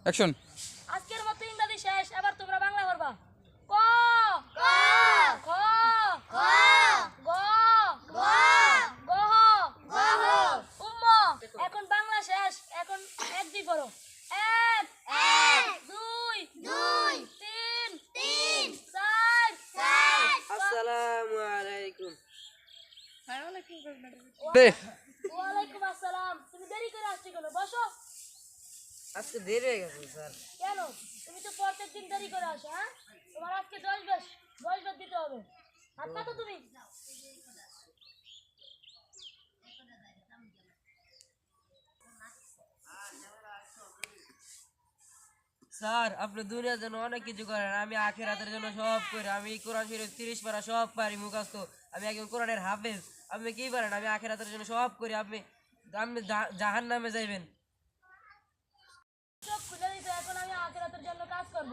Action. আজকের মতো ইংরেজি শেষ, এবার তোমরা বাংলা করবা। ক ক খ খ গ ঘ গহ গহ উম্ম। এখন বাংলা শেষ, এখন এক দুই পড়ো। এক এক দুই দুই তিন তিন চার চার। আসসালামু আলাইকুম। ওয়ালাইকুম আসসালাম। তুমি দেরি করে আসছো কেন? বসো। আজকে দেরি হয়ে গেছে স্যার। কেন? তুমি তো প্রত্যেকদিন দেরি করে আসো। হ্যাঁ, তোমার আজকে 10 বেশ দিতে হবে। হাত পাতো তুমি। স্যার আপনি দুনিয়ার জন্য অনেক কিছু করেন, আমি আখিরাতের জন্য সব করি। আমি কোরআন শরীফ 30 পারা সব পারি মুখস্থ। আমি একজন কোরআনের হাফেজ। আপনি কি পারেন? আমি আখিরাতের জন্য সব করি। আপনি আপনি জাহান্নামে যাইবেন। চোখ খুলে দিতে, এখন আমি আখিরাতের জন্য কাজ করব।